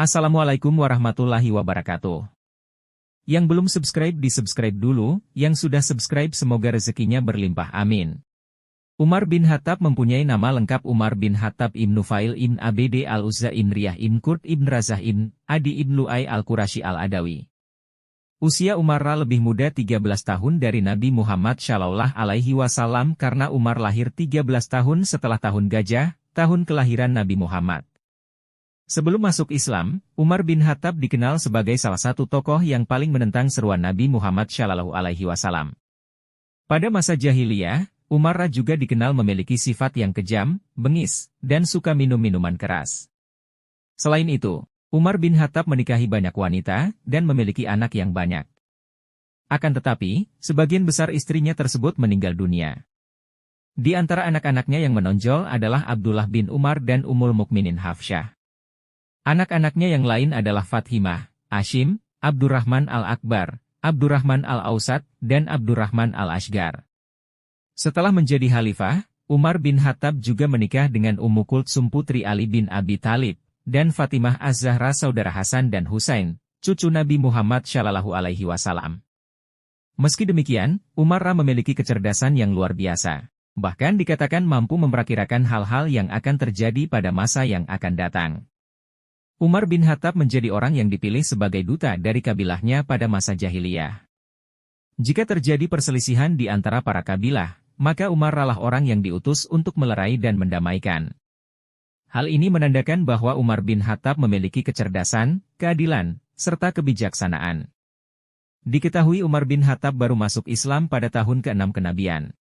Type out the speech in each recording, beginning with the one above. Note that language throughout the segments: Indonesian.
Assalamualaikum warahmatullahi wabarakatuh. Yang belum subscribe di-subscribe dulu, yang sudah subscribe semoga rezekinya berlimpah amin. Umar bin Khattab mempunyai nama lengkap Umar bin Khattab ibn Nufail ibn Abd al-Uzza ibn Riyah ibn Qurt ibn Razah ibn Adi ibn Lu'ay al-Qurashi al-Adawi. Usia Umar lebih muda 13 tahun dari Nabi Muhammad Shallallahu Alaihi Wasallam karena Umar lahir 13 tahun setelah tahun gajah, tahun kelahiran Nabi Muhammad. Sebelum masuk Islam, Umar bin Khattab dikenal sebagai salah satu tokoh yang paling menentang seruan Nabi Muhammad Shallallahu Alaihi Wasallam. Pada masa jahiliyah, Umar juga dikenal memiliki sifat yang kejam, bengis, dan suka minum minuman keras. Selain itu, Umar bin Khattab menikahi banyak wanita dan memiliki anak yang banyak. Akan tetapi, sebagian besar istrinya tersebut meninggal dunia. Di antara anak-anaknya yang menonjol adalah Abdullah bin Umar dan Ummul Mukminin Hafsyah. Anak-anaknya yang lain adalah Fathimah, Hashim, Abdurrahman al-Akbar, Abdurrahman al-Ausat, dan Abdurrahman al-Ashgar. Setelah menjadi khalifah, Umar bin Khattab juga menikah dengan Ummu Kultsum putri Ali bin Abi Thalib, dan Fatimah Az-Zahra saudara Hasan dan Husain, cucu Nabi Muhammad Shallallahu Alaihi Wasallam. Meski demikian, Umar memiliki kecerdasan yang luar biasa. Bahkan dikatakan mampu memperkirakan hal-hal yang akan terjadi pada masa yang akan datang. Umar bin Khattab menjadi orang yang dipilih sebagai duta dari kabilahnya pada masa jahiliyah. Jika terjadi perselisihan di antara para kabilah, maka Umar adalah orang yang diutus untuk melerai dan mendamaikan. Hal ini menandakan bahwa Umar bin Khattab memiliki kecerdasan, keadilan, serta kebijaksanaan. Diketahui Umar bin Khattab baru masuk Islam pada tahun ke-6 kenabian.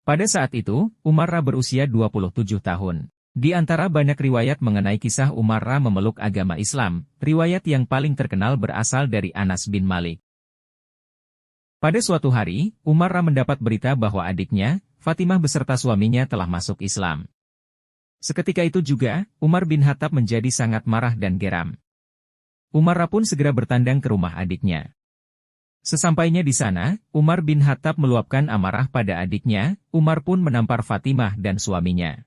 Pada saat itu, Umar berusia 27 tahun. Di antara banyak riwayat mengenai kisah Umar memeluk agama Islam, riwayat yang paling terkenal berasal dari Anas bin Malik. Pada suatu hari, Umar mendapat berita bahwa adiknya, Fatimah beserta suaminya telah masuk Islam. Seketika itu juga, Umar bin Khattab menjadi sangat marah dan geram. Umar pun segera bertandang ke rumah adiknya. Sesampainya di sana, Umar bin Khattab meluapkan amarah pada adiknya, Umar pun menampar Fatimah dan suaminya.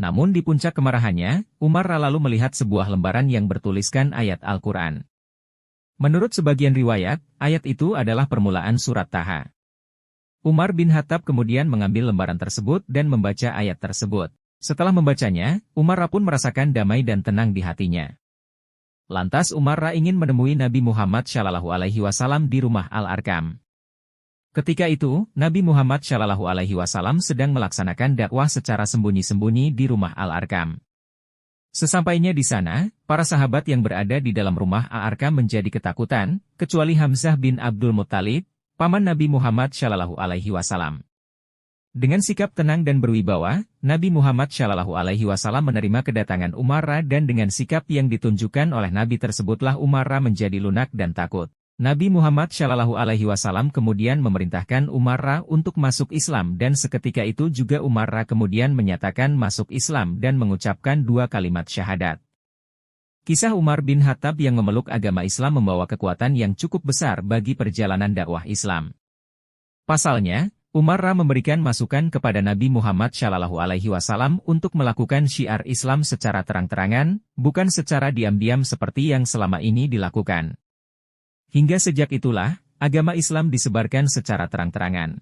Namun di puncak kemarahannya, Umar lalu melihat sebuah lembaran yang bertuliskan ayat Al-Quran. Menurut sebagian riwayat, ayat itu adalah permulaan surat Taha. Umar bin Khattab kemudian mengambil lembaran tersebut dan membaca ayat tersebut. Setelah membacanya, Umar pun merasakan damai dan tenang di hatinya. Lantas Umar ingin menemui Nabi Muhammad Shallallahu Alaihi Wasallam di rumah Al-Arkam. Ketika itu, Nabi Muhammad Shallallahu Alaihi Wasallam sedang melaksanakan dakwah secara sembunyi-sembunyi di rumah Al-Arkam. Sesampainya di sana, para sahabat yang berada di dalam rumah Al-Arkam menjadi ketakutan, kecuali Hamzah bin Abdul Muttalib, paman Nabi Muhammad Shallallahu Alaihi Wasallam. Dengan sikap tenang dan berwibawa, Nabi Muhammad Shallallahu Alaihi Wasallam menerima kedatangan Umar dan dengan sikap yang ditunjukkan oleh Nabi tersebutlah Umar menjadi lunak dan takut. Nabi Muhammad Shallallahu Alaihi Wasallam kemudian memerintahkan Umar untuk masuk Islam dan seketika itu juga Umar kemudian menyatakan masuk Islam dan mengucapkan 2 kalimat syahadat. Kisah Umar bin Khattab yang memeluk agama Islam membawa kekuatan yang cukup besar bagi perjalanan dakwah Islam. Pasalnya, Umar memberikan masukan kepada Nabi Muhammad Shallallahu Alaihi Wasallam untuk melakukan syiar Islam secara terang-terangan, bukan secara diam-diam seperti yang selama ini dilakukan. Hingga sejak itulah, agama Islam disebarkan secara terang-terangan.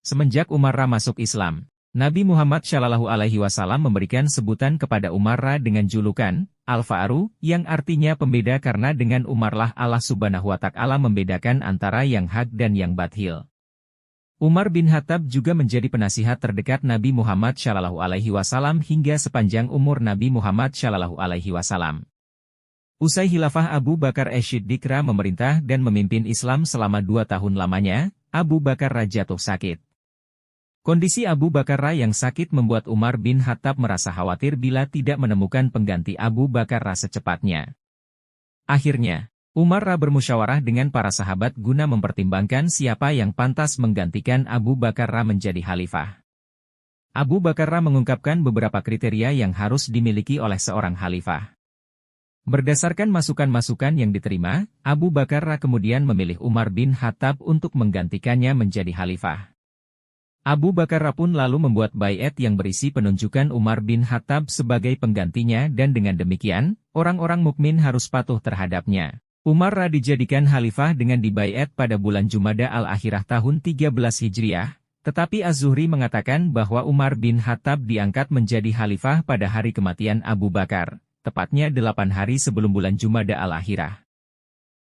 Semenjak Umar masuk Islam, Nabi Muhammad Shallallahu Alaihi Wasallam memberikan sebutan kepada Umar dengan julukan Al-Fa'ru, yang artinya pembeda karena dengan Umarlah Allah Subhanahu wa Ta'ala membedakan antara yang hak dan yang batil. Umar bin Khattab juga menjadi penasihat terdekat Nabi Muhammad Shallallahu Alaihi Wasallam hingga sepanjang umur Nabi Muhammad Shallallahu Alaihi Wasallam. Usai khilafah Abu Bakar As-Siddiq memerintah dan memimpin Islam selama 2 tahun lamanya, Abu Bakar jatuh sakit. Kondisi Abu Bakar yang sakit membuat Umar bin Khattab merasa khawatir bila tidak menemukan pengganti Abu Bakar secepatnya. Akhirnya, Umar bermusyawarah dengan para sahabat guna mempertimbangkan siapa yang pantas menggantikan Abu Bakar menjadi khalifah. Abu Bakar mengungkapkan beberapa kriteria yang harus dimiliki oleh seorang khalifah. Berdasarkan masukan-masukan yang diterima, Abu Bakar kemudian memilih Umar bin Khattab untuk menggantikannya menjadi khalifah. Abu Bakar pun lalu membuat baiat yang berisi penunjukan Umar bin Khattab sebagai penggantinya dan dengan demikian, orang-orang mukmin harus patuh terhadapnya. Umar dijadikan khalifah dengan dibaiat pada bulan Jumada al-Akhirah tahun 13 Hijriah, tetapi Az-Zuhri mengatakan bahwa Umar bin Khattab diangkat menjadi khalifah pada hari kematian Abu Bakar, tepatnya 8 hari sebelum bulan Jumada al-Akhirah.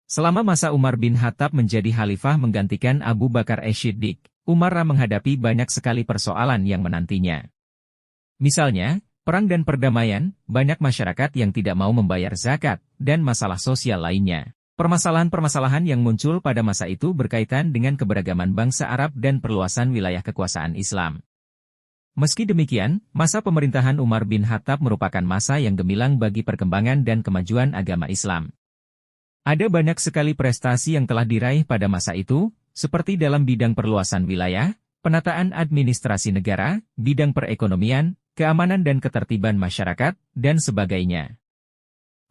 Selama masa Umar bin Khattab menjadi khalifah menggantikan Abu Bakar As-Siddiq, Umar menghadapi banyak sekali persoalan yang menantinya. Misalnya, perang dan perdamaian, banyak masyarakat yang tidak mau membayar zakat, dan masalah sosial lainnya. Permasalahan-permasalahan yang muncul pada masa itu berkaitan dengan keberagaman bangsa Arab dan perluasan wilayah kekuasaan Islam. Meski demikian, masa pemerintahan Umar bin Khattab merupakan masa yang gemilang bagi perkembangan dan kemajuan agama Islam. Ada banyak sekali prestasi yang telah diraih pada masa itu, seperti dalam bidang perluasan wilayah, penataan administrasi negara, bidang perekonomian, keamanan dan ketertiban masyarakat, dan sebagainya.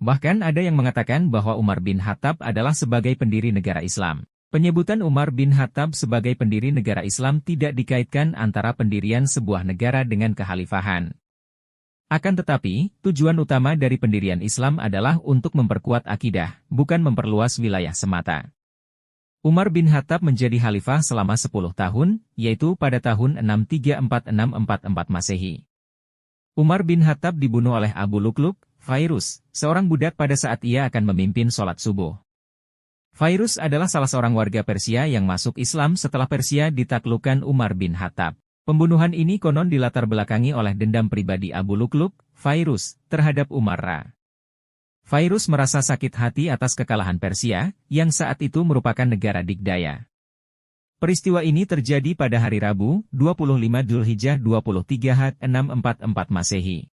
Bahkan ada yang mengatakan bahwa Umar bin Khattab adalah sebagai pendiri negara Islam. Penyebutan Umar bin Khattab sebagai pendiri negara Islam tidak dikaitkan antara pendirian sebuah negara dengan kekhalifahan. Akan tetapi, tujuan utama dari pendirian Islam adalah untuk memperkuat akidah, bukan memperluas wilayah semata. Umar bin Khattab menjadi khalifah selama 10 tahun, yaitu pada tahun 634-644 Masehi. Umar bin Khattab dibunuh oleh Abu Lukluk, Fairuz, seorang budak pada saat ia akan memimpin sholat subuh. Fairuz adalah salah seorang warga Persia yang masuk Islam setelah Persia ditaklukkan Umar bin Khattab. Pembunuhan ini konon dilatar belakangi oleh dendam pribadi Abu Lukluk, Fairuz, terhadap Umar. Fairuz merasa sakit hati atas kekalahan Persia, yang saat itu merupakan negara dikdaya. Peristiwa ini terjadi pada hari Rabu, 25 Dzulhijjah 23 H 644 Masehi.